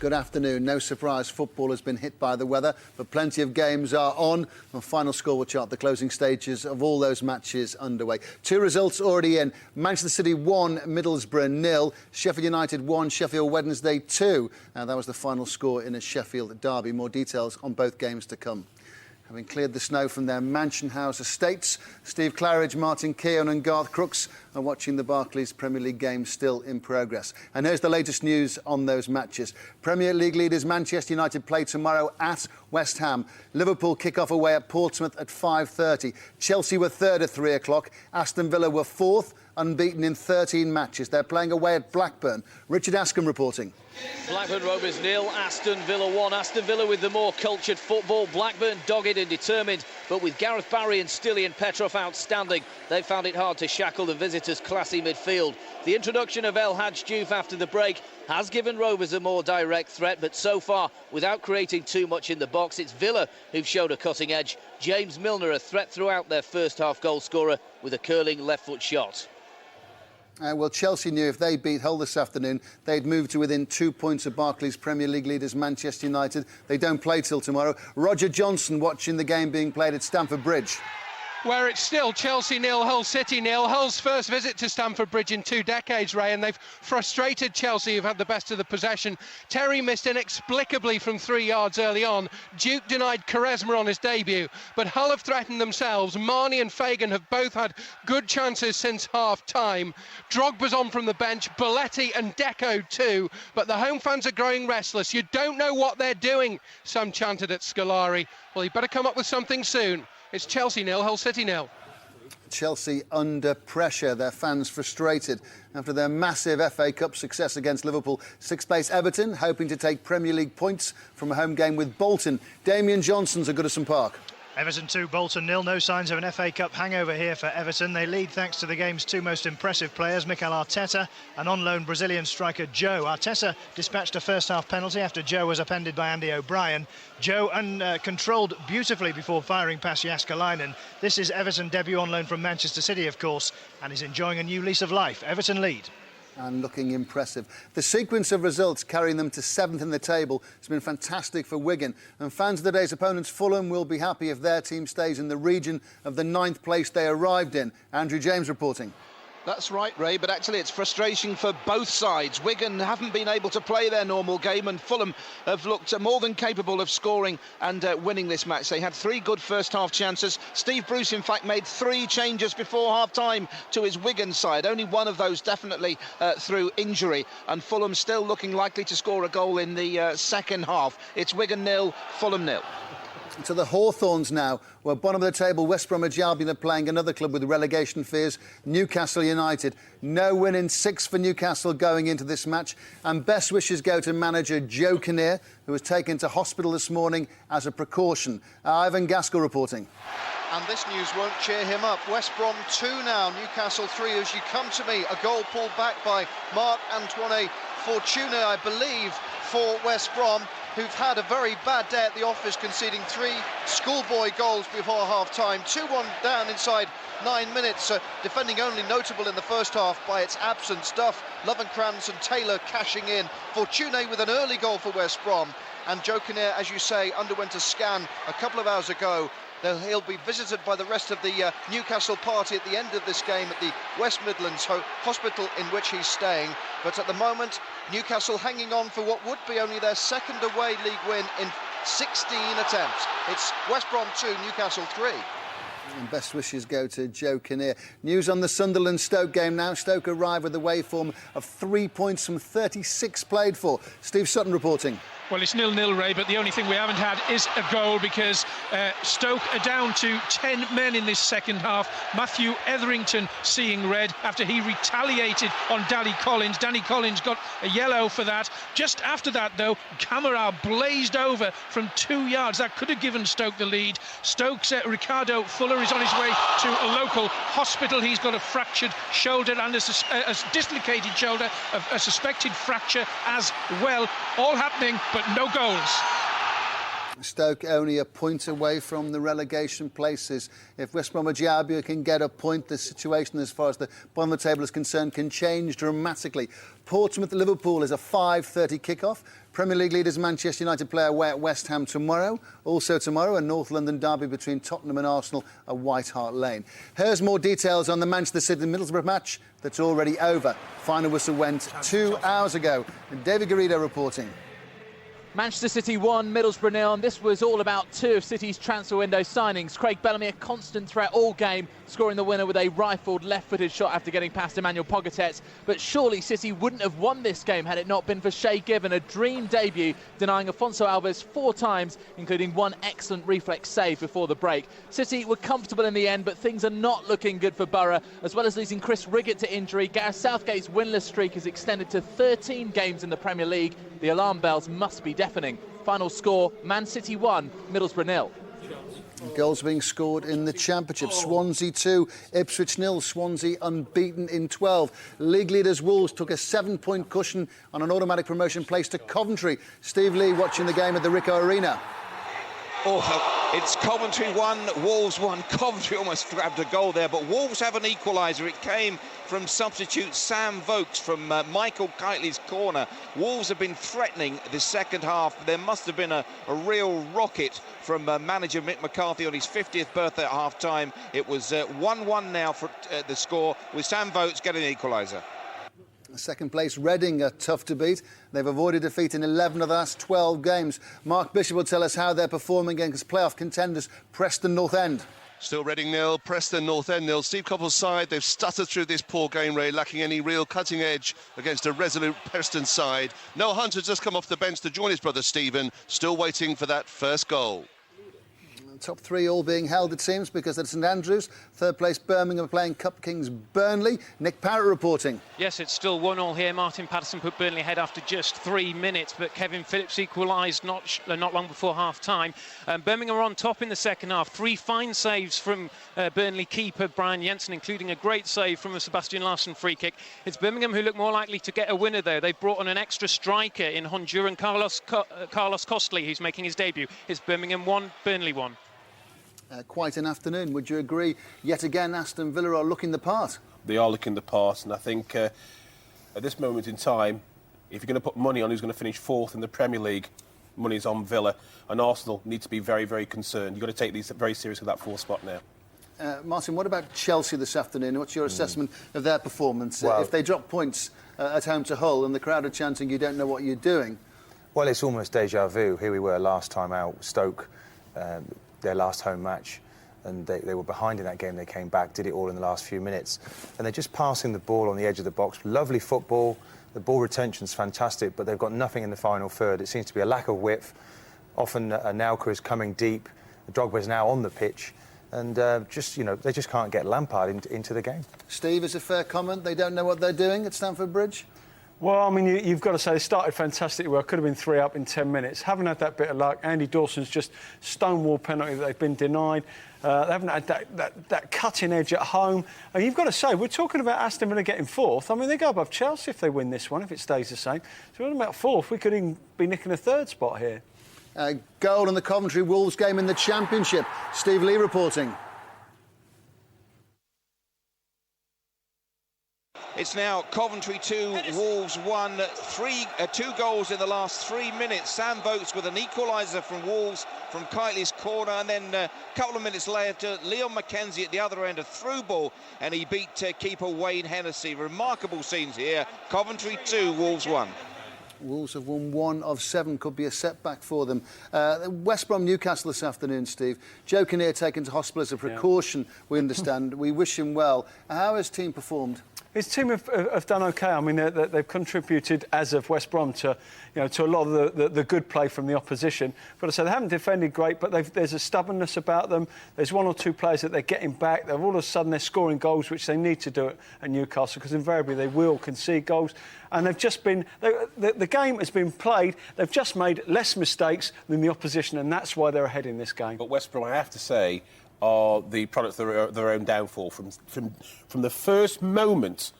Good afternoon. No surprise, football has been hit by the weather, but plenty of games are on. The final score will chart the closing stages of all those matches underway. Two results already in. Manchester City 1, Middlesbrough 0. Sheffield United 1, Sheffield Wednesday 2. That was the final score in a Sheffield derby. More details on both games to come. Having cleared the snow from their Mansion House estates, Steve Claridge, Martin Keown and Garth Crooks are watching the Barclays Premier League game still in progress. And here's the latest news on those matches. Premier League leaders Manchester United play tomorrow at West Ham. Liverpool kick off away at Portsmouth at 5:30. Chelsea were third at 3 o'clock. Aston Villa were fourth, unbeaten in 13 matches. They're playing away at Blackburn. Richard Askham reporting. Blackburn Rovers 0, Aston Villa 1. Aston Villa with the more cultured football. Blackburn dogged and determined, but with Gareth Barry and Stilian Petrov outstanding, they found it hard to shackle the visitors' classy midfield. The introduction of El Hadj Diouf after the break has given Rovers a more direct threat, but so far, without creating too much in the box, it's Villa who've showed a cutting edge. James Milner a threat throughout, their first half goal scorer with a curling left foot shot. Well, Chelsea knew if they beat Hull this afternoon, they'd move to within 2 points of Barclays Premier League leaders Manchester United. They don't play till tomorrow. Roger Johnson watching the game being played at Stamford Bridge. Where it's still Chelsea 0, Hull City 0. Hull's first visit to Stamford Bridge in 2 decades, Ray, and they've frustrated Chelsea, who've had the best of the possession. Terry missed inexplicably from 3 yards early on. Duke denied Quaresma on his debut, but Hull have threatened themselves. Marnie and Fagan have both had good chances since half-time. Drogba's on from the bench, Belletti and Deco too, but the home fans are growing restless. You don't know what they're doing, some chanted at Scolari. Well, you better come up with something soon. It's Chelsea 0, Hull City 0. Chelsea under pressure, their fans frustrated after their massive FA Cup success against Liverpool. Sixth place Everton hoping to take Premier League points from a home game with Bolton. Damien Johnson's at Goodison Park. Everton 2, Bolton 0. No signs of an FA Cup hangover here for Everton. They lead thanks to the game's 2 most impressive players, Mikel Arteta and on-loan Brazilian striker Joe. Arteta dispatched a first-half penalty after Joe was upended by Andy O'Brien. Joe controlled beautifully before firing past Jääskeläinen. This is Everton debut on loan from Manchester City, of course, and is enjoying a new lease of life. Everton lead. And looking impressive. The sequence of results carrying them to 7th in the table has been fantastic for Wigan. And fans of the day's opponents, Fulham, will be happy if their team stays in the region of the 9th place they arrived in. Andrew James reporting. That's right, Ray, but actually it's frustration for both sides. Wigan haven't been able to play their normal game, and Fulham have looked more than capable of scoring and winning this match. They had 3 good first-half chances. Steve Bruce, in fact, made 3 changes before half-time to his Wigan side. Only one of those definitely through injury, and Fulham still looking likely to score a goal in the second half. It's Wigan 0, Fulham 0. To the Hawthorns now, where bottom of the table, West Bromwich Albion are playing another club with relegation fears, Newcastle United. No win in 6 for Newcastle going into this match, and best wishes go to manager Joe Kinnear, who was taken to hospital this morning as a precaution. Ivan Gaskell reporting. And this news won't cheer him up. West Brom 2 now, Newcastle 3. As you come to me, a goal pulled back by Marc-Antoine Fortuna, I believe, for West Brom, who've had a very bad day at the office, conceding 3 schoolboy goals before half-time. 2-1 down inside 9 minutes. Defending only notable in the first half by its absence. Duff, Lovenkrands and Taylor cashing in. Fortuna with an early goal for West Brom. And Joe Kinnear, as you say, underwent a scan a couple of hours ago. He'll be visited by the rest of the Newcastle party at the end of this game at the West Midlands hospital in which he's staying. But at the moment, Newcastle hanging on for what would be only their 2nd away league win in 16 attempts. It's West Brom 2, Newcastle 3. And best wishes go to Joe Kinnear. News on the Sunderland Stoke game now. Stoke arrive with a waveform of 3 points from 36 played for. Steve Sutton reporting. Well, it's 0-0, Ray, but the only thing we haven't had is a goal because Stoke are down to 10 men in this second half. Matthew Etherington seeing red after he retaliated on Danny Collins. Danny Collins got a yellow for that. Just after that, though, Camara blazed over from 2 yards. That could have given Stoke the lead. Stoke's Ricardo Fuller is on his way to a local hospital. He's got a fractured shoulder and a dislocated shoulder, a suspected fracture as well. All happening, but no goals. Stoke only a point away from the relegation places. If West Bromwich Albion can get a point, the situation as far as the bottom of the table is concerned can change dramatically. Portsmouth-Liverpool is a 5:30 kickoff. Premier League leaders Manchester United play away at West Ham tomorrow. Also tomorrow, a North London derby between Tottenham and Arsenal at White Hart Lane. Here's more details on the Manchester City-Middlesbrough match that's already over. Final whistle went 2 hours ago. David Garrido reporting. Manchester City 1, Middlesbrough 0, and this was all about two of City's transfer window signings. Craig Bellamy, a constant threat all game, scoring the winner with a rifled left-footed shot after getting past Emmanuel Pogatetz. But surely City wouldn't have won this game had it not been for Shea Given, a dream debut, denying Afonso Alves 4 times, including one excellent reflex save before the break. City were comfortable in the end, but things are not looking good for Borough. As well as losing Chris Riggott to injury, Gareth Southgate's winless streak is extended to 13 games in the Premier League. The alarm bells must be deafening. Final score, Man City 1, Middlesbrough 0. Goals being scored in the Championship. Swansea 2, Ipswich 0. Swansea unbeaten in 12. League leaders Wolves took a 7-point cushion on an automatic promotion place to Coventry. Steve Lee watching the game at the Ricoh Arena. Oh, it's Coventry 1, Wolves 1. Coventry almost grabbed a goal there, but Wolves have an equaliser. It came from substitute Sam Vokes from Michael Kitely's corner. Wolves have been threatening the second half. There must have been a real rocket from manager Mick McCarthy on his 50th birthday at half-time. It was 1-1 now for the score, with Sam Vokes getting an equaliser. Second place, Reading are tough to beat. They've avoided defeat in 11 of the last 12 games. Mark Bishop will tell us how they're performing against playoff contenders Preston North End. Still Reading 0, Preston North End 0. Steve Coppell's side, they've stuttered through this poor game, Ray, lacking any real cutting edge against a resolute Preston side. Noah Hunt has just come off the bench to join his brother Stephen, still waiting for that first goal. Top 3 all being held, it seems, because at St Andrews. Third place, Birmingham playing Cup Kings Burnley. Nick Parrott reporting. Yes, it's still 1-1 here. Martin Patterson put Burnley ahead after just 3 minutes, but Kevin Phillips equalised not long before half-time. Birmingham are on top in the second half. 3 fine saves from Burnley keeper Brian Jensen, including a great save from a Sebastian Larsson free kick. It's Birmingham who look more likely to get a winner, though. They've brought on an extra striker in Honduran Carlos Costly, who's making his debut. It's Birmingham 1, Burnley 1. Quite an afternoon, would you agree? Yet again, Aston Villa are looking the part. They are looking the part, and I think at this moment in time, if you're going to put money on who's going to finish 4th in the Premier League, money's on Villa, and Arsenal need to be very, very concerned. You've got to take these very seriously with that 4th spot now. Martin, what about Chelsea this afternoon? What's your assessment of their performance? Well, if they drop points at home to Hull and the crowd are chanting you don't know what you're doing. Well, it's almost deja vu. Here we were last time out, Stoke, their last home match, and they were behind in that game. They came back, did it all in the last few minutes, and they're just passing the ball on the edge of the box. Lovely football, the ball retention's fantastic, but they've got nothing in the final third. It seems to be a lack of width. Often Anelka is coming deep, Drogba's now on the pitch, and they just can't get Lampard into the game. Steve, is a fair comment? They don't know what they're doing at Stamford Bridge? Well, I mean, you've got to say they started fantastically well. Could have been 3 up in 10 minutes. Haven't had that bit of luck. Andy Dawson's just stonewall penalty that they've been denied. They haven't had that cutting edge at home. And you've got to say, we're talking about Aston Villa getting 4th. I mean, they go above Chelsea if they win this one, if it stays the same. So we're talking about 4th. We could even be nicking a 3rd spot here. Goal in the Coventry Wolves game in the Championship. Steve Lee reporting. It's now Coventry 2, Wolves 1, 2 goals in the last 3 minutes. Sam Vokes with an equaliser from Wolves from Kitely's corner, and then a couple of minutes later, Leon McKenzie at the other end, a through ball, and he beat keeper Wayne Hennessy. Remarkable scenes here. Coventry 2, Wolves 1. Wolves have won 1 of 7, could be a setback for them. West Brom Newcastle this afternoon, Steve. Joe Kinnear taken to hospital as a precaution, we understand. We wish him well. How has his team performed? His team have done OK. I mean, they've contributed, as of West Brom, to a lot of the good play from the opposition. But I say they haven't defended great, but there's a stubbornness about them. There's 1 or 2 players that they're getting back. All of a sudden they're scoring goals, which they need to do at Newcastle, because invariably they will concede goals. And they've just been... The game has been played. They've just made less mistakes than the opposition, and that's why they're ahead in this game. But West Brom, I have to say, are the product of their own downfall. From the first moment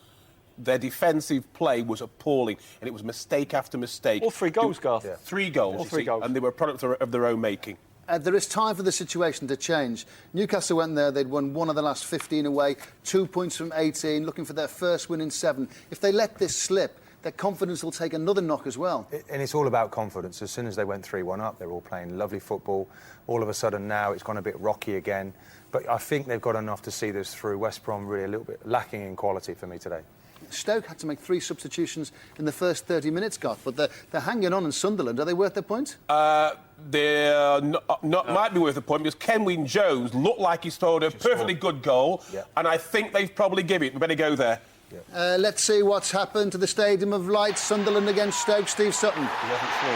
their defensive play was appalling, and it was mistake after mistake. All 3 goals, Garth. Yeah. 3 goals, All 3 goals. And they were a product of their own making. There is time for the situation to change. Newcastle went there, they'd won 1 of the last 15 away, 2 points from 18, looking for their first win in 7. If they let this slip, their confidence will take another knock as well. And it's all about confidence. As soon as they went 3-1 up, they're all playing lovely football. All of a sudden now it's gone a bit rocky again. But I think they've got enough to see this through. West Brom really a little bit lacking in quality for me today. Stoke had to make 3 substitutions in the first 30 minutes, Garth, but they're hanging on in Sunderland. Are they worth their point? They're might be worth a point because Kenwyn Jones looked like he scored a perfectly good goal, and I think they've probably given it. We better go there. Let's see what's happened to the Stadium of Light. Sunderland against Stoke. Steve Sutton.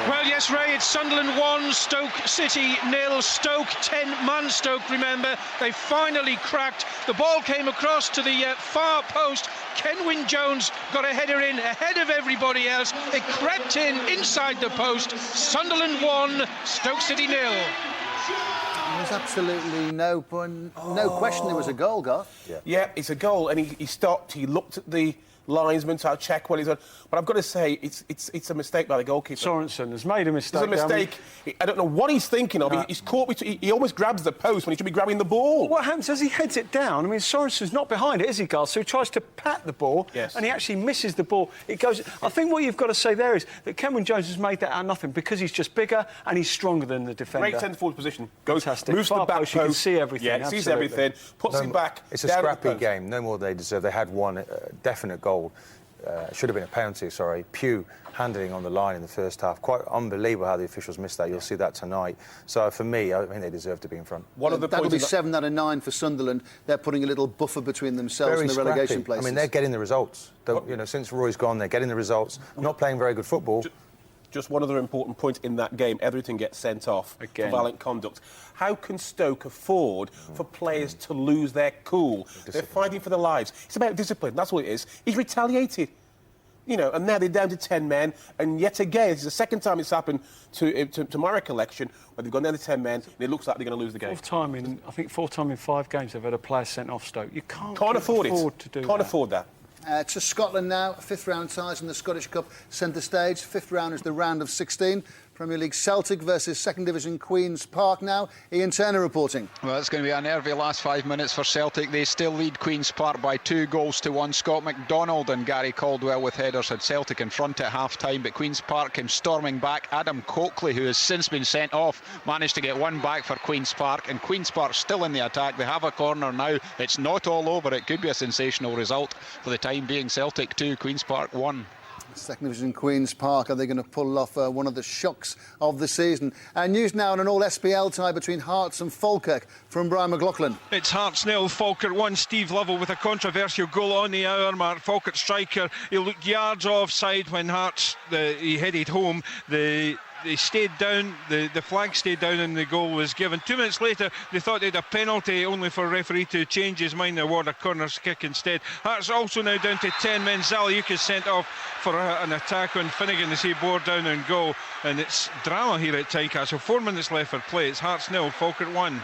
Well, yes, Ray, it's Sunderland 1, Stoke City 0. Stoke, 10-man Stoke, remember. They finally cracked. The ball came across to the far post. Kenwyn Jones got a header in ahead of everybody else. It crept in inside the post. Sunderland 1, Stoke City 0. There's absolutely no question there was a goal, Garth. Yeah, it's a goal, and he stopped. He looked at the linesman to check what he's on. But I've got to say, it's a mistake by the goalkeeper. Sorensen has made a mistake. It's a mistake. I don't know what he's thinking of. He's caught. He almost grabs the post when he should be grabbing the ball. What happens as he heads it down? I mean, Sorensen's not behind it, is he, Garth? So he tries to pat the ball, and he actually misses the ball. It goes. I think what you've got to say there is that Kenwyn Jones has made that out of nothing because he's just bigger and he's stronger than the defender. Great centre-forward position. Goes, fantastic. Moves to the back post. You can see everything. Yeah, sees everything. Puts it back. It's a scrappy game. No more they deserve. They had one definite goal. Should have been a penalty, sorry. Pugh handling on the line in the first half. Quite unbelievable how the officials missed that. You'll see that tonight. So for me, I think they deserve to be in front. That'll be 7 out of 9 for Sunderland. They're putting a little buffer between themselves and the relegation places. I mean, they're getting the results. Since Roy's gone, they're getting the results. Not playing very good football. Just one other important point in that game. Everton gets sent off for violent conduct. How can Stoke afford for players to lose their cool? They're fighting for their lives. It's about discipline. That's what it is. He's retaliated. And now they're down to 10 men, and yet again, it's the second time it's happened to my recollection, where they've gone down to 10 men, and it looks like they're going to lose the game. Fourth time in 5 games they've had a player sent off Stoke. You can't afford to do that. Can't afford that. To Scotland now, 5th round ties in the Scottish Cup centre stage. 5th round is the round of 16. Premier League Celtic versus 2nd Division Queen's Park now. Ian Turner reporting. Well, it's going to be a nervy last 5 minutes for Celtic. They still lead Queen's Park by 2-1. Scott McDonald and Gary Caldwell with headers had Celtic in front at half-time, but Queen's Park came storming back. Adam Coakley, who has since been sent off, managed to get one back for Queen's Park, and Queen's Park still in the attack. They have a corner now. It's not all over. It could be a sensational result. For the time being, Celtic 2, Queen's Park 1. 2nd Division Queen's Park, are they going to pull off one of the shocks of the season? News now on an all-SPL tie between Hearts and Falkirk from Brian McLaughlin. It's Hearts 0, Falkirk 1. Steve Lovell with a controversial goal on the hour mark. Falkirk striker, he looked yards offside when Hearts he headed home. They stayed down, the flag stayed down and the goal was given. 2 minutes later, they thought they had a penalty, only for a referee to change his mind and award a corner kick instead. Hearts also now down to 10 men. Zaliuk is sent off for an attack on Finnegan as he bore down and goal. And it's drama here at Tynecastle. 4 minutes left for play. It's Hearts 0, Falkirk 1.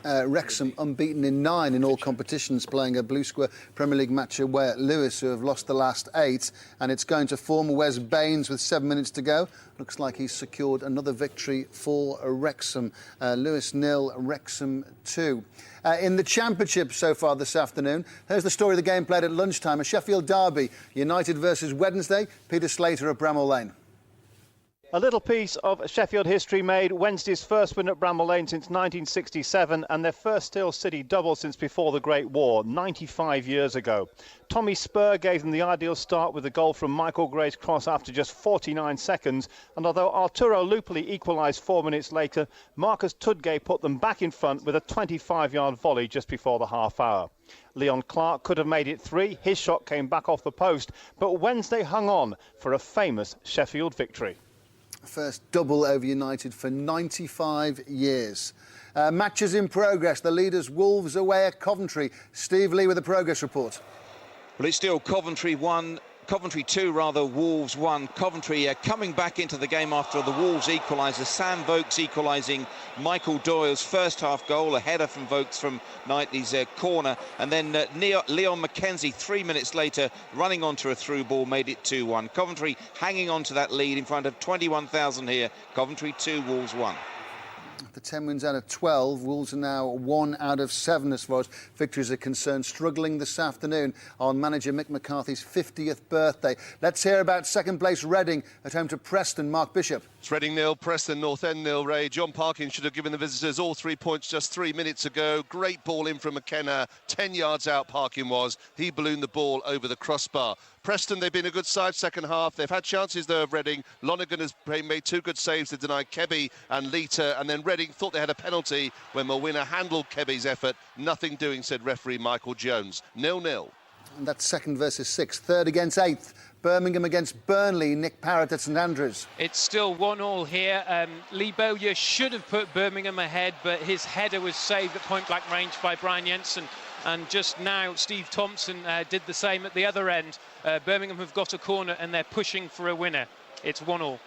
Wrexham unbeaten in 9 in all competitions, playing a Blue Square Premier League match away at Lewes, who have lost the last 8, and it's going to former Wes Baines with 7 minutes to go. Looks like he's secured another victory for Wrexham. Lewes 0, Wrexham 2. In the Championship so far this afternoon, here's the story of the game played at lunchtime. A Sheffield derby, United versus Wednesday. Peter Slater at Bramall Lane. A little piece of Sheffield history made. Wednesday's first win at Bramall Lane since 1967 and their first Steel City double since before the Great War, 95 years ago. Tommy Spur gave them the ideal start with a goal from Michael Gray's cross after just 49 seconds. And although Arturo Lupoli equalised 4 minutes later, Marcus Tudgay put them back in front with a 25-yard volley just before the half hour. Leon Clark could have made it 3. His shot came back off the post. But Wednesday hung on for a famous Sheffield victory. First double over United for 95 years. Matches in progress. The leaders Wolves away at Coventry. Steve Lee with a progress report. Well, it's still Coventry 1, Coventry 2, rather, Wolves 1. Coventry coming back into the game after the Wolves equaliser. Sam Vokes equalising Michael Doyle's first half goal, a header from Vokes from Knightley's corner, and then Leon McKenzie 3 minutes later running onto a through ball made it 2-1. Coventry hanging on to that lead in front of 21,000 here. Coventry 2, Wolves 1. After 10 wins out of 12, Wolves are now 1 out of 7 as far as victories are concerned, struggling this afternoon on manager Mick McCarthy's 50th birthday. Let's hear about second place Reading at home to Preston. Mark Bishop. It's Reading 0, Preston North End 0, Ray. John Parkin should have given the visitors all 3 points just 3 minutes ago. Great ball in from McKenna. 10 yards out Parkin was. He ballooned the ball over the crossbar. Preston, they've been a good side second half. They've had chances though of Reading. Lonergan has made 2 good saves to deny Kebby and Lita, and then Reading thought they had a penalty when Mawina handled Kebby's effort. Nothing doing, said referee Michael Jones. 0-0. And that's second versus sixth. Third against eighth. Birmingham against Burnley. Nick Parrott at St Andrews. It's still 1-1 here. Lee Bowyer should have put Birmingham ahead, but his header was saved at point-blank range by Brian Jensen. And just now, Steve Thompson did the same at the other end. Birmingham have got a corner and they're pushing for a winner. It's 1-1.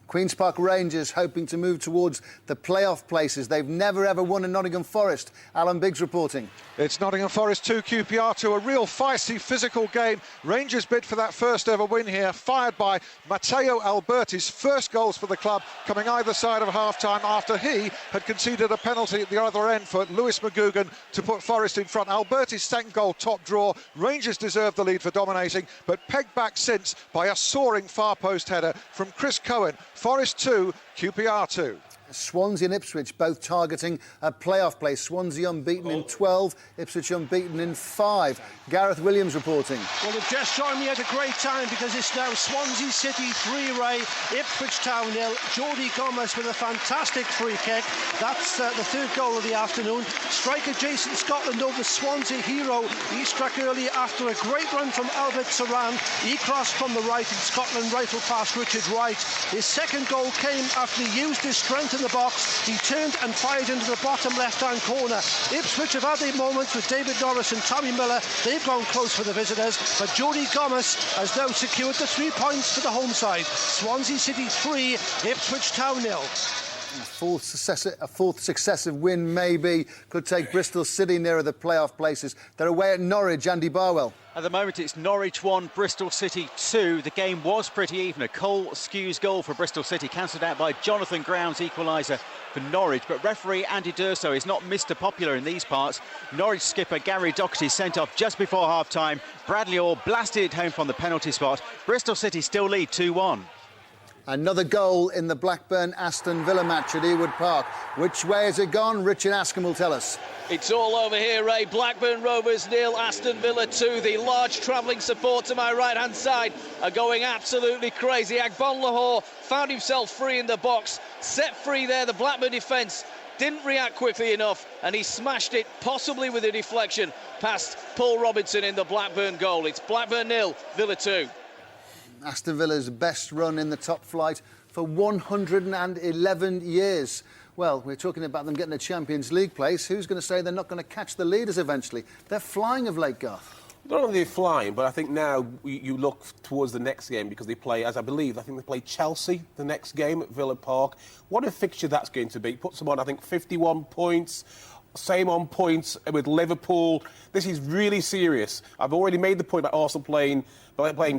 Queen's Park Rangers hoping to move towards the playoff places. They've never ever won in Nottingham Forest. Alan Biggs reporting. It's Nottingham Forest 2, QPR 2, a real feisty physical game. Rangers bid for that first ever win here, fired by Matteo Alberti's first goals for the club coming either side of half-time after he had conceded a penalty at the other end for Lewis McGugan to put Forest in front. Alberti's second goal, top draw. Rangers deserved the lead for dominating, but pegged back since by a soaring far post header from Chris Cohen. Forest 2, QPR 2. Swansea and Ipswich both targeting a playoff place. Swansea unbeaten in 12, Ipswich unbeaten in 5. Gareth Williams reporting. Well, they've just joined me at a great time because it's now Swansea City 3, Ray, Ipswich Town 0. Jody Gomez with a fantastic free kick. That's the third goal of the afternoon. Striker Jason Scotland over Swansea hero. He struck early after a great run from Albert Saran. He crossed from the right and Scotland rifled past Richard Wright. His second goal came after he used his strength in the box. He turned and fired into the bottom left-hand corner. Ipswich have had their moments with David Norris and Tommy Miller. They've gone close for the visitors, but Jody Gomez has now secured the 3 points for the home side. Swansea City 3, Ipswich Town 0. A fourth successive win maybe could take Bristol City nearer the playoff places. They're away at Norwich. Andy Barwell. At the moment it's Norwich 1, Bristol City 2. The game was pretty even. A Cole Skews goal for Bristol City cancelled out by Jonathan Ground's equaliser for Norwich, but referee Andy Durso is not Mr Popular in these parts. Norwich skipper Gary Docherty sent off just before half-time. Bradley Orr blasted it home from the penalty spot. Bristol City still lead 2-1. Another goal in the Blackburn-Aston Villa match at Ewood Park. Which way has it gone? Richard Askham will tell us. It's all over here, Ray. Blackburn Rovers 0, Aston Villa 2. The large travelling support to my right-hand side are going absolutely crazy. Agbon Lahore found himself free in the box. Set free there, the Blackburn defence didn't react quickly enough, and he smashed it, possibly with a deflection, past Paul Robinson in the Blackburn goal. It's Blackburn 0, Villa 2. Aston Villa's best run in the top flight for 111 years. Well, we're talking about them getting a Champions League place. Who's going to say they're not going to catch the leaders eventually? They're flying of late, Garth. Not only are they flying, but I think now you look towards the next game because they play, as I believe, I think they play Chelsea the next game at Villa Park. What a fixture that's going to be. Puts them on, I think, 51 points. Same on points with Liverpool. This is really serious. I've already made the point about Arsenal playing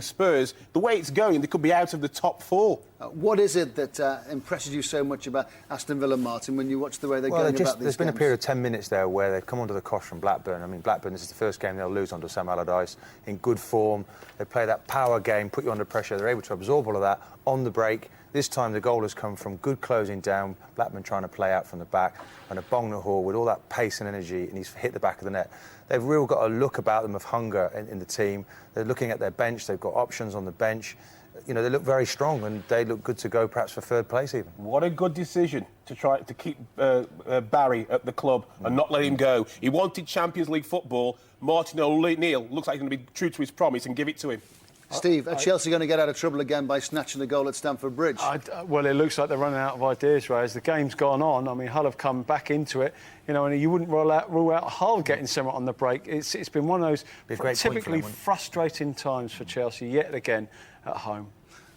Spurs. The way it's going, they could be out of the top 4. What is it that impresses you so much about Aston Villa, Martin, when you watch the way they're going about these games? There's been a period of 10 minutes there where they've come under the cosh from Blackburn. I mean, Blackburn, this is the first game they'll lose under Sam Allardyce. In good form, they play that power game, put you under pressure. They're able to absorb all of that on the break. This time the goal has come from good closing down, Blackburn trying to play out from the back, and a Bongnahor with all that pace and energy, and he's hit the back of the net. They've really got a look about them of hunger in the team. They're looking at their bench, they've got options on the bench. You know, they look very strong and they look good to go perhaps for third place even. What a good decision to try to keep Barry at the club and not let him go. He wanted Champions League football. Martin O'Neill looks like he's going to be true to his promise and give it to him. Steve, are Chelsea going to get out of trouble again by snatching a goal at Stamford Bridge? Well, it looks like they're running out of ideas, Ray. As the game's gone on, I mean, Hull have come back into it, you know, and you wouldn't rule out Hull getting something on the break. It's been one of those typically frustrating times for Chelsea yet again at home.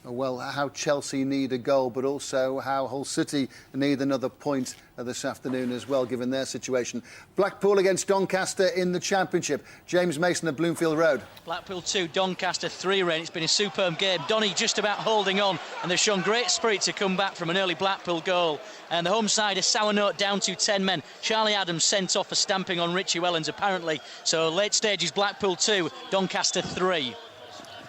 Well, how Chelsea need a goal, but also how Hull City need another point this afternoon as well, given their situation. Blackpool against Doncaster in the Championship. James Mason at Bloomfield Road. Blackpool 2, Doncaster 3, Rain. It's been a superb game. Donny just about holding on, and they've shown great spirit to come back from an early Blackpool goal. And the home side, a sour note down to 10 men. Charlie Adams sent off for stamping on Richie Wellens, apparently. So late stages, Blackpool 2, Doncaster 3.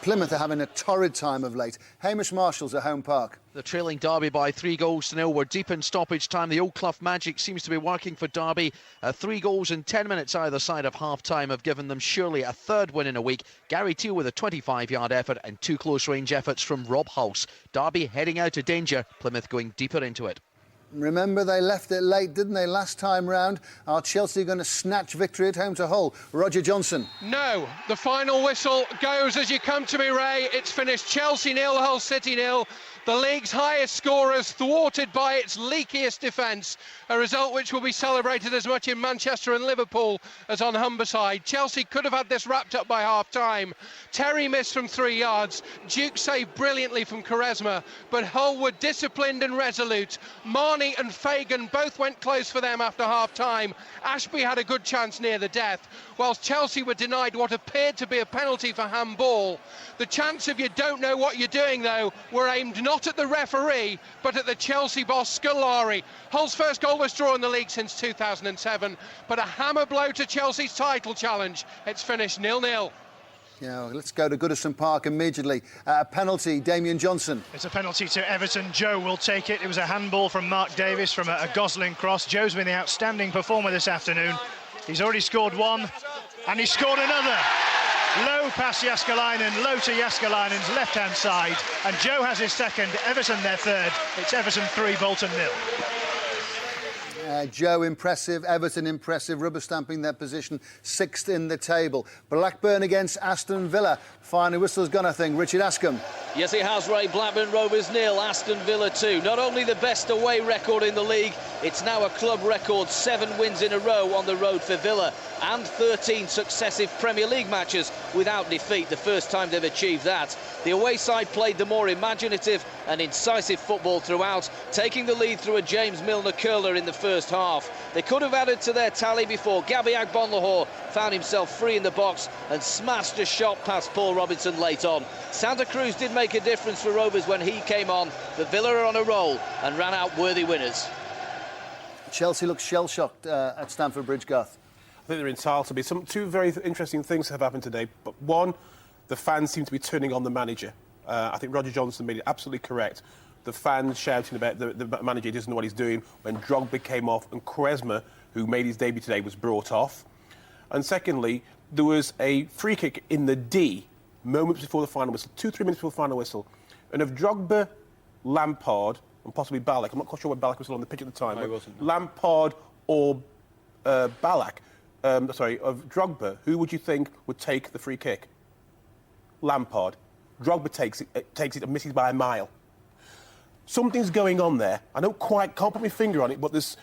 Plymouth are having a torrid time of late. Hamish Marshall's at Home Park. The trailing Derby by 3-0. We're deep in stoppage time. The Old Clough magic seems to be working for Derby. 3 goals in 10 minutes either side of half-time have given them surely a third win in a week. Gary Teal with a 25-yard effort and 2 close-range efforts from Rob House. Derby heading out of danger. Plymouth going deeper into it. Remember, they left it late, didn't they, last time round? Are Chelsea going to snatch victory at home to Hull? Roger Johnson. No, the final whistle goes as you come to me, Ray. It's finished Chelsea 0, Hull City 0. The league's highest scorers thwarted by its leakiest defence. A result which will be celebrated as much in Manchester and Liverpool as on Humberside. Chelsea could have had this wrapped up by half-time. Terry missed from 3 yards. Duke saved brilliantly from Quaresma. But Hull were disciplined and resolute. Marnie and Fagan both went close for them after half-time. Ashby had a good chance near the death, whilst Chelsea were denied what appeared to be a penalty for handball. The chants of "you don't know what you're doing," though, were aimed not at the referee, but at the Chelsea boss Scolari. Hull's first goalless draw in the league since 2007, but a hammer blow to Chelsea's title challenge. It's finished 0-0. Yeah, let's go to Goodison Park immediately. A penalty, Damien Johnson. It's a penalty to Everton. Joe will take it. It was a handball from Mark Davis from a Gosling cross. Joe's been the outstanding performer this afternoon. He's already scored one, and he scored another. Low past Jääskeläinen, low to Jääskeläinen's left-hand side, and Joe has his second, Everton their third. It's Everton 3, Bolton 0. Joe impressive, Everton impressive, rubber stamping their position 6th in the table. Blackburn against Aston Villa. Final whistle's gone, I think. Richard Askham. Yes, it has, Ray. Blackburn Rovers 0, Aston Villa 2. Not only the best away record in the league, it's now a club record 7 wins in a row on the road for Villa and 13 successive Premier League matches without defeat, the first time they've achieved that. The away side played the more imaginative and incisive football throughout, taking the lead through a James Milner curler in the first half. They could have added to their tally before Gabby Agbonlahor found himself free in the box and smashed a shot past Paul Robinson late on. Santa Cruz did make a difference for Rovers when he came on, but Villa are on a roll and ran out worthy winners. Chelsea looks shell-shocked at Stamford Bridge, Garth. I think they're entitled to be. Two very interesting things have happened today. But one, the fans seem to be turning on the manager. I think Roger Johnson made it absolutely correct. The fans shouting about the manager doesn't know what he's doing when Drogba came off and Quaresma, who made his debut today, was brought off. And secondly, there was a free kick in the D moments before the final whistle, 2-3 minutes before the final whistle. And if Drogba, Lampard, and possibly Ballack, I'm not quite sure what Ballack was on the pitch at the time, No, he wasn't. Lampard or Ballack, of Drogba, who would you think would take the free kick? Lampard. Drogba takes it and misses by a mile. Something's going on there. I can't put my finger on it, but there's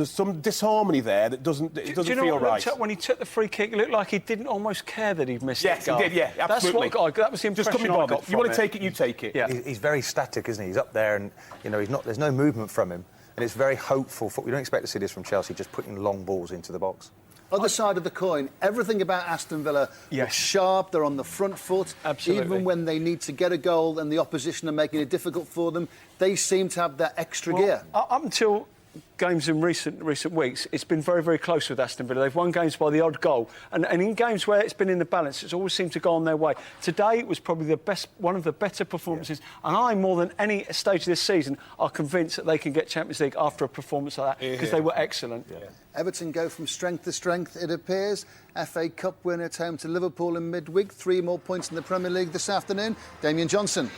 some disharmony there that doesn't feel right. When he took the free kick, it looked like he didn't almost care that he'd missed it. Yes, he did, yeah, absolutely. That was the impression I got from You want it. to take it, you take it. Yeah. He's very static, isn't he? He's up there and, there's no movement from him. And it's very hopeful. We don't expect to see this from Chelsea, just putting long balls into the box. Other side of the coin, everything about Aston Villa looks sharp, they're on the front foot. Absolutely. Even when they need to get a goal and the opposition are making it difficult for them, they seem to have that extra gear. Up until games in recent weeks, it's been very, very close with Aston Villa. They've won games by the odd goal. And in games where it's been in the balance, it's always seemed to go on their way. Today, it was probably one of the better performances. Yeah. And I, more than any stage of this season, are convinced that they can get Champions League after a performance like that, because they were excellent. Yeah. Everton go from strength to strength, it appears. FA Cup win at home to Liverpool in midweek. 3 more points in the Premier League this afternoon. Damien Johnson.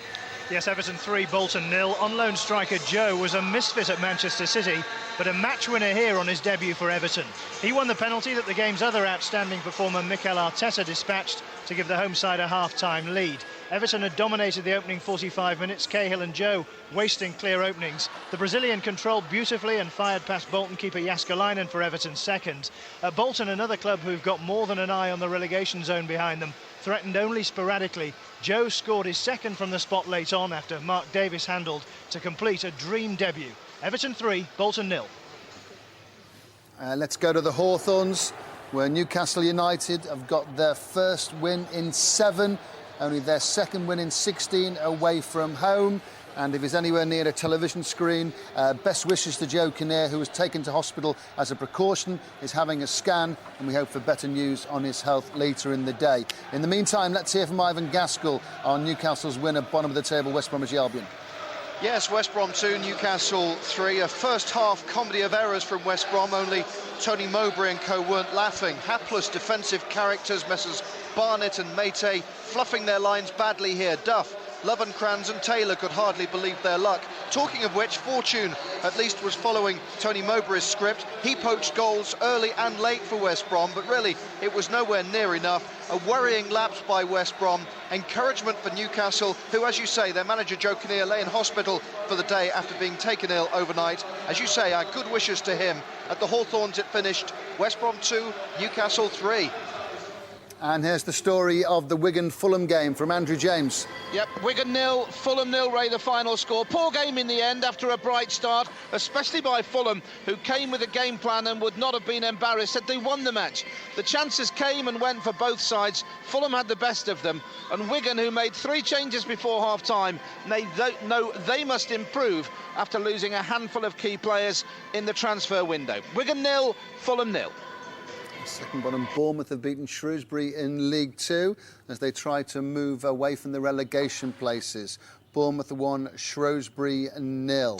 Yes, Everton 3, Bolton 0. On loan striker Joe was a misfit at Manchester City, but a match winner here on his debut for Everton. He won the penalty that the game's other outstanding performer, Mikel Arteta, dispatched to give the home side a half-time lead. Everton had dominated the opening 45 minutes, Cahill and Joe wasting clear openings. The Brazilian controlled beautifully and fired past Bolton keeper Jaskalainen for Everton's second. Bolton, another club who've got more than an eye on the relegation zone behind them, threatened only sporadically. Joe scored his second from the spot late on after Mark Davis handled to complete a dream debut. Everton 3, Bolton 0. Let's go to the Hawthorns, where Newcastle United have got their first win in 7, only their second win in 16 away from home. And if he's anywhere near a television screen, best wishes to Joe Kinnear, who was taken to hospital as a precaution, is having a scan, and we hope for better news on his health later in the day. In the meantime, let's hear from Ivan Gaskell on Newcastle's win at bottom of the table, West Bromwich Albion. Yes, West Brom 2, Newcastle 3. A first-half comedy of errors from West Brom. Only Tony Mowbray and co weren't laughing. Hapless defensive characters, Messrs Barnett and Mate, fluffing their lines badly here. Duff, Lovenkrands and Taylor could hardly believe their luck. Talking of which, Fortune at least was following Tony Mowbray's script. He poached goals early and late for West Brom, but really it was nowhere near enough. A worrying lapse by West Brom. Encouragement for Newcastle, who, as you say, their manager Joe Kinnear lay in hospital for the day after being taken ill overnight. As you say, our good wishes to him. At the Hawthorns it finished West Brom 2, Newcastle 3. And here's the story of the Wigan-Fulham game from Andrew James. Yep, Wigan 0, Fulham 0, Ray, the final score. Poor game in the end after a bright start, especially by Fulham, who came with a game plan and would not have been embarrassed had they won the match. The chances came and went for both sides. Fulham had the best of them. And Wigan, who made 3 changes before half-time, they must improve after losing a handful of key players in the transfer window. Wigan 0, Fulham 0. Second bottom, Bournemouth have beaten Shrewsbury in League 2 as they try to move away from the relegation places. Bournemouth 1, Shrewsbury 0.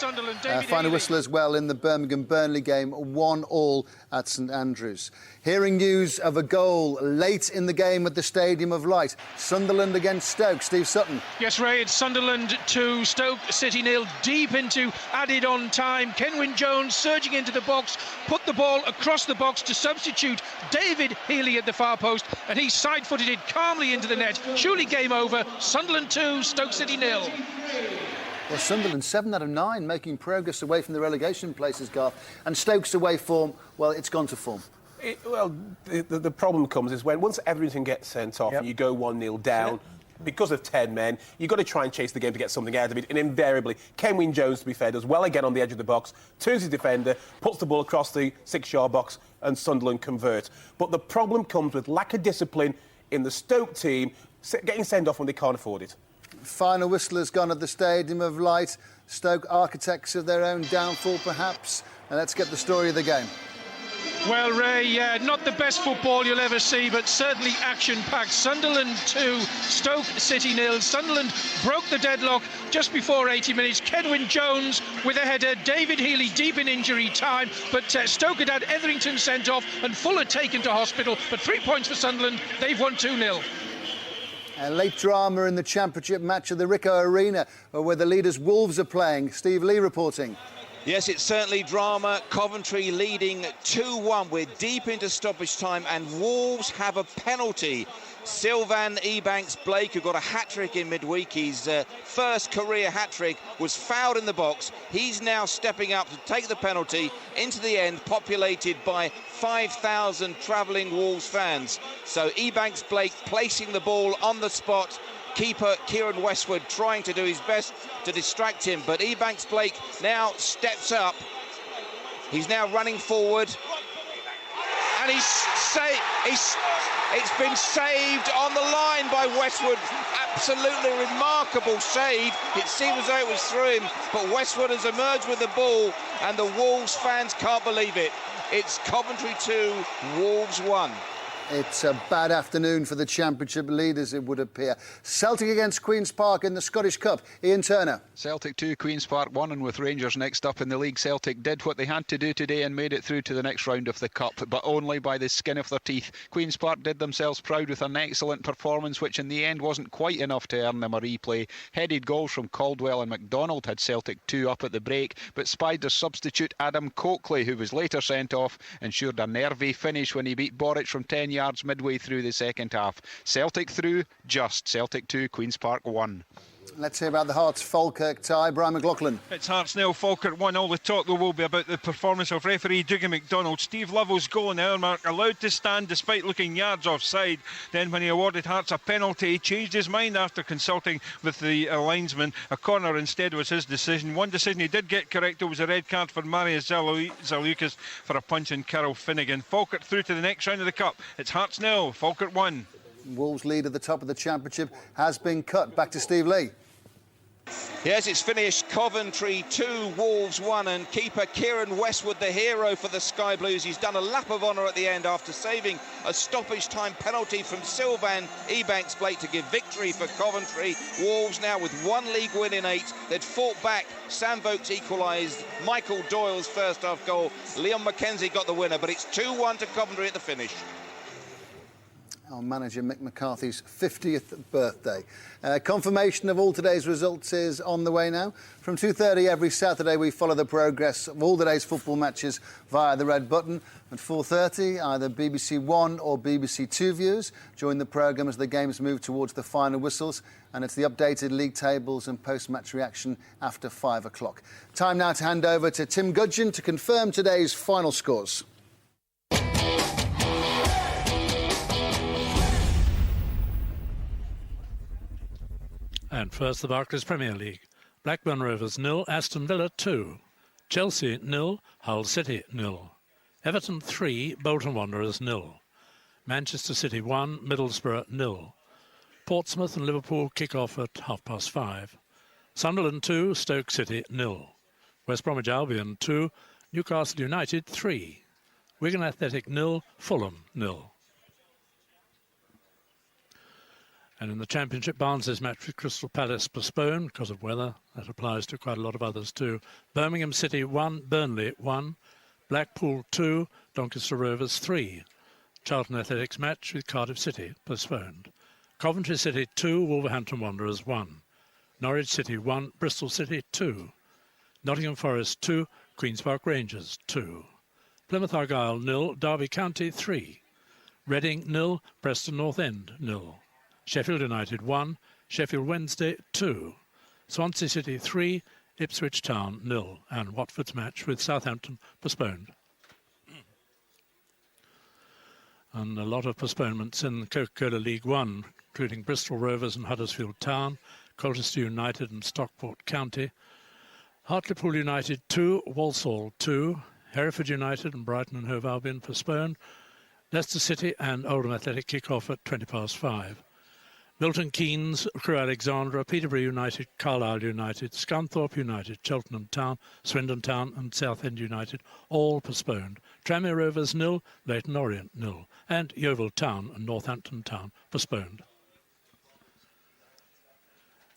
Final whistle as well in the Birmingham Burnley game, 1-1 at St Andrews. Hearing news of a goal late in the game at the Stadium of Light. Sunderland against Stoke. Steve Sutton. Yes, Ray, it's Sunderland 2, Stoke City 0, deep into added on time. Kenwyne Jones surging into the box, put the ball across the box to substitute David Healy at the far post, and he side-footed it calmly into the net. Surely game over. Sunderland 2, Stoke City 0. Well, Sunderland 7 out of 9, making progress away from the relegation places, Garth. And Stoke's away form, well, it's gone to form. The problem comes is when once Everton gets sent off and you go 1-0 down, because of 10 men, you've got to try and chase the game to get something out of it. And invariably, Kenwyne Jones, to be fair, does well again on the edge of the box, turns his defender, puts the ball across the 6-yard box, and Sunderland convert. But the problem comes with lack of discipline in the Stoke team, getting sent off when they can't afford it. Final whistle has gone at the Stadium of Light. Stoke architects of their own downfall, perhaps. And let's get the story of the game. Well, Ray, not the best football you'll ever see, but certainly action-packed. Sunderland 2, Stoke City 0. Sunderland broke the deadlock just before 80 minutes. Kenwyne Jones with a header, David Healy deep in injury time, but Stoke had had Etherington sent off and Fuller taken to hospital. But 3 points for Sunderland. They've won 2-0. A late drama in the Championship match at the Ricoh Arena, where the leaders Wolves are playing. Steve Lee reporting. Yes, it's certainly drama. Coventry leading 2-1. We're deep into stoppage time and Wolves have a penalty. Sylvan Ebanks-Blake, who got a hat-trick in midweek, his first career hat-trick, was fouled in the box. He's now stepping up to take the penalty into the end, populated by 5,000 travelling Wolves fans. So Ebanks-Blake placing the ball on the spot. Keeper Kieran Westwood trying to do his best to distract him, but Ebanks-Blake now steps up. He's now running forward, and it's been saved on the line by Westwood. Absolutely remarkable save. It seemed as though it was through him, but Westwood has emerged with the ball, and the Wolves fans can't believe it. It's Coventry 2, Wolves 1. It's a bad afternoon for the Championship leaders, it would appear. Celtic against Queen's Park in the Scottish Cup. Ian Turner. Celtic 2, Queen's Park 1, and with Rangers next up in the league, Celtic did what they had to do today and made it through to the next round of the Cup, but only by the skin of their teeth. Queen's Park did themselves proud with an excellent performance, which in the end wasn't quite enough to earn them a replay. Headed goals from Caldwell and MacDonald had Celtic 2 up at the break, but Spiders substitute Adam Coakley, who was later sent off, ensured a nervy finish when he beat Boric from 10 yards midway through the second half. Celtic through, just. Celtic 2, Queen's Park 1. Let's hear about the Hearts-Falkirk tie. Brian McLaughlin. It's Hearts 0, Falkirk 1. All the talk though will be about the performance of referee Dougie McDonald. Steve Lovell's goal in the hour mark, allowed to stand despite looking yards offside. Then when he awarded Hearts a penalty, he changed his mind after consulting with the linesman. A corner instead was his decision. One decision he did get correct was a red card for Marius Zalewskis for a punch in Carol Finnegan. Falkirk through to the next round of the Cup. It's Hearts 0, Falkirk 1. Wolves' lead at the top of the Championship has been cut. Back to Steve Lee. Yes, it's finished. Coventry 2, Wolves 1, and keeper Kieran Westwood, the hero for the Sky Blues. He's done a lap of honour at the end after saving a stoppage time penalty from Sylvan Ebanks-Blake to give victory for Coventry. Wolves now with 1 league win in 8. They'd fought back. Sam Vokes equalised. Michael Doyle's first half goal. Leon McKenzie got the winner, but it's 2-1 to Coventry at the finish. Our manager Mick McCarthy's 50th birthday. Confirmation of all today's results is on the way now. From 2:30 every Saturday we follow the progress of all today's football matches via the red button. At 4:30 either BBC One or BBC Two viewers join the programme as the games move towards the final whistles, and it's the updated league tables and post-match reaction after 5 o'clock. Time now to hand over to Tim Gudgeon to confirm today's final scores. And first, the Barclays Premier League. Blackburn Rovers 0, Aston Villa 2. Chelsea 0, Hull City 0. Everton 3, Bolton Wanderers 0. Manchester City 1, Middlesbrough 0. Portsmouth and Liverpool kick off at 5:30. Sunderland 2, Stoke City 0. West Bromwich Albion 2, Newcastle United 3. Wigan Athletic 0, Fulham 0. And in the Championship, Barnsley's match with Crystal Palace postponed because of weather. That applies to quite a lot of others too. Birmingham City 1, Burnley 1. Blackpool 2, Doncaster Rovers 3. Charlton Athletics match with Cardiff City postponed. Coventry City 2, Wolverhampton Wanderers 1. Norwich City 1, Bristol City 2. Nottingham Forest 2, Queen's Park Rangers 2. Plymouth Argyle 0, Derby County 3. Reading 0, Preston North End 0. Sheffield United 1, Sheffield Wednesday 2, Swansea City 3, Ipswich Town 0, and Watford's match with Southampton postponed. And a lot of postponements in Coca-Cola League One, including Bristol Rovers and Huddersfield Town, Colchester United and Stockport County, Hartlepool United 2, Walsall 2, Hereford United and Brighton and Hove Albion postponed, Leicester City and Oldham Athletic kick off at 5:20. Milton Keynes, Crewe Alexandra, Peterborough United, Carlisle United, Scunthorpe United, Cheltenham Town, Swindon Town and Southend United all postponed. Tranmere Rovers 0, Leyton Orient 0, and Yeovil Town and Northampton Town postponed.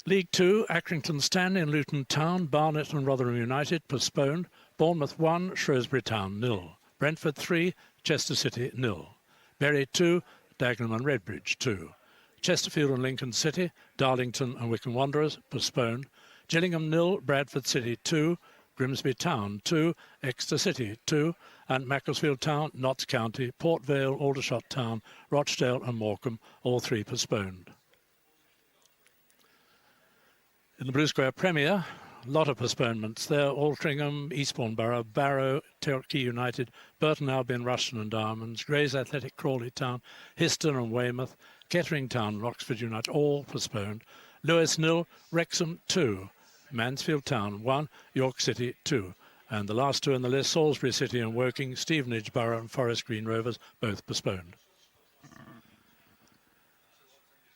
League 2, Accrington Stanley and Luton Town, Barnet and Rotherham United postponed. Bournemouth 1, Shrewsbury Town 0, Brentford 3, Chester City 0, Bury 2, Dagenham and Redbridge 2. Chesterfield and Lincoln City, Darlington and Wycombe Wanderers postponed. Gillingham 0, Bradford City 2, Grimsby Town 2, Exeter City 2, and Macclesfield Town, Notts County, Port Vale, Aldershot Town, Rochdale and Morecambe, all 3 postponed. In the Blue Square Premier, a lot of postponements there. Altrincham, Eastbourne Borough, Barrow, Torquay United, Burton Albion, Rushden and Diamonds, Grays Athletic, Crawley Town, Histon and Weymouth, Kettering Town and Oxford United, all postponed. Lewes 0, Wrexham 2, Mansfield Town 1, York City 2. And the last 2 on the list, Salisbury City and Woking, Stevenage Borough and Forest Green Rovers, both postponed.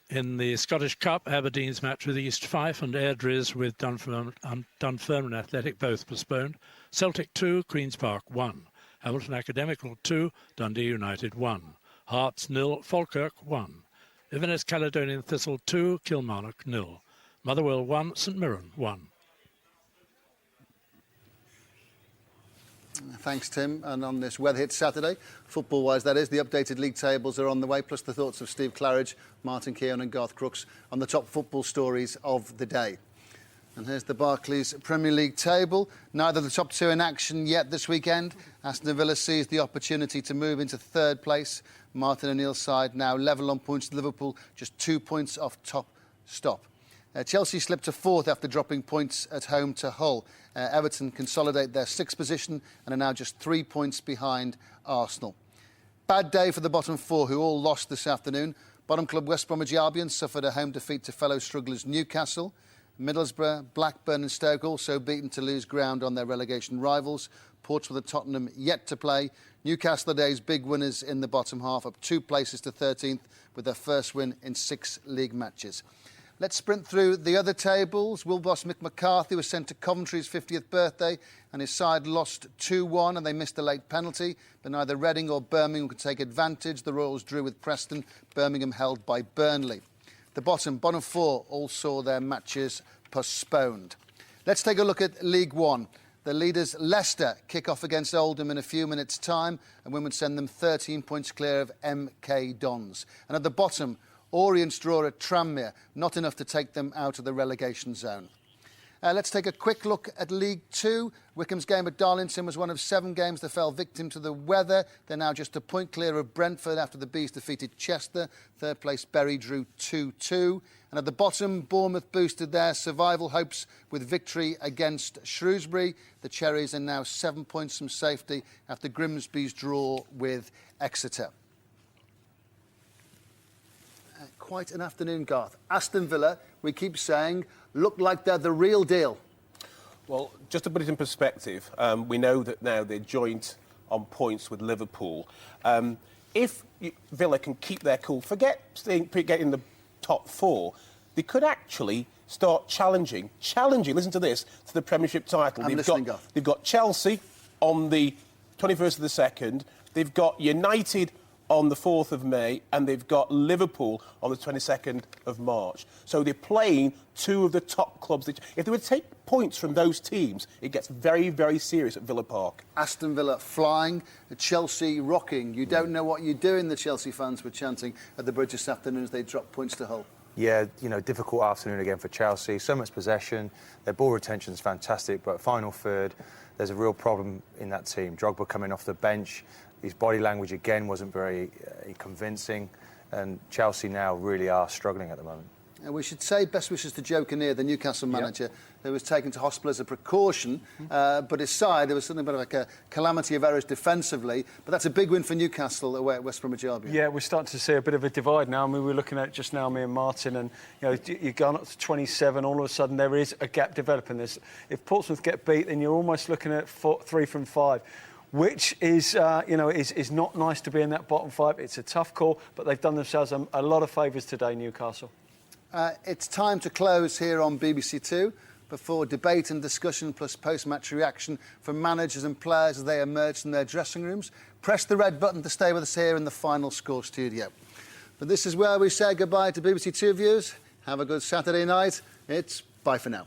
In the Scottish Cup, Aberdeen's match with East Fife and Airdries with Dunfermline Athletic, both postponed. Celtic 2, Queen's Park 1. Hamilton Academical 2, Dundee United 1. Hearts 0, Falkirk 1. Inverness Caledonian Thistle 2, Kilmarnock 0. Motherwell 1, St Mirren 1. Thanks, Tim. And on this weather hit Saturday, football-wise that is, the updated league tables are on the way, plus the thoughts of Steve Claridge, Martin Keown and Garth Crooks on the top football stories of the day. And here's the Barclays Premier League table. Neither of the top two in action yet this weekend. Aston Villa seized the opportunity to move into third place. Martin O'Neill's side now level on points to Liverpool, just 2 points off top stop. Chelsea slipped to fourth after dropping points at home to Hull. Everton consolidate their sixth position and are now just 3 points behind Arsenal. Bad day for the bottom four, who all lost this afternoon. Bottom club West Bromwich Albion suffered a home defeat to fellow strugglers Newcastle. Middlesbrough, Blackburn and Stoke also beaten to lose ground on their relegation rivals. Portsmouth and Tottenham yet to play. Newcastle are today's big winners in the bottom half, up 2 places to 13th with their first win in 6 league matches. Let's sprint through the other tables. Will boss Mick McCarthy was sent to Coventry's 50th birthday and his side lost 2-1 and they missed a late penalty, but neither Reading or Birmingham could take advantage. The Royals drew with Preston, Birmingham held by Burnley. The bottom four all saw their matches postponed. Let's take a look at League One. The leaders Leicester kick off against Oldham in a few minutes' time and win would send them 13 points clear of MK Dons. And at the bottom, Orient's draw at Tranmere, not enough to take them out of the relegation zone. Let's take a quick look at League Two. Wycombe's game at Darlington was one of 7 games that fell victim to the weather. They're now just a point clear of Brentford after the Bees defeated Chester. Third place Bury drew 2-2. And at the bottom, Bournemouth boosted their survival hopes with victory against Shrewsbury. The Cherries are now 7 points from safety after Grimsby's draw with Exeter. Quite an afternoon, Garth. Aston Villa, we keep saying, look like they're the real deal. Well, just to put it in perspective, we know that now they're joint on points with Liverpool. If Villa can keep their cool, forget getting the top 4, they could actually start challenging, listen to this, to the Premiership title. They've got Chelsea on the 21st of the 2nd, they've got United on the 4th of May, and they've got Liverpool on the 22nd of March. So they're playing 2 of the top clubs. If they would take points from those teams, it gets very, very serious at Villa Park. Aston Villa flying, Chelsea rocking. You don't know what you're doing, the Chelsea fans were chanting at the bridge this afternoon as they dropped points to Hull. Yeah, difficult afternoon again for Chelsea. So much possession. Their ball retention's fantastic, but final third, there's a real problem in that team. Drogba coming off the bench. His body language again wasn't very convincing, and Chelsea now really are struggling at the moment. And we should say best wishes to Joe Kinnear, the Newcastle manager, who was taken to hospital as a precaution. But his side, there was something about like a calamity of errors defensively. But that's a big win for Newcastle away at West Bromwich Albion. Yeah, we're starting to see a bit of a divide now. I mean, we were looking at just now, me and Martin, and you've gone up to 27. All of a sudden, there is a gap developing. If Portsmouth get beat, then you're almost looking at 3 from 5. Which is, is not nice to be in that bottom 5. It's a tough call, but they've done themselves a lot of favours today, Newcastle. It's time to close here on BBC Two before debate and discussion plus post-match reaction from managers and players as they emerge from their dressing rooms. Press the red button to stay with us here in the Final Score studio. But this is where we say goodbye to BBC Two viewers. Have a good Saturday night. It's bye for now.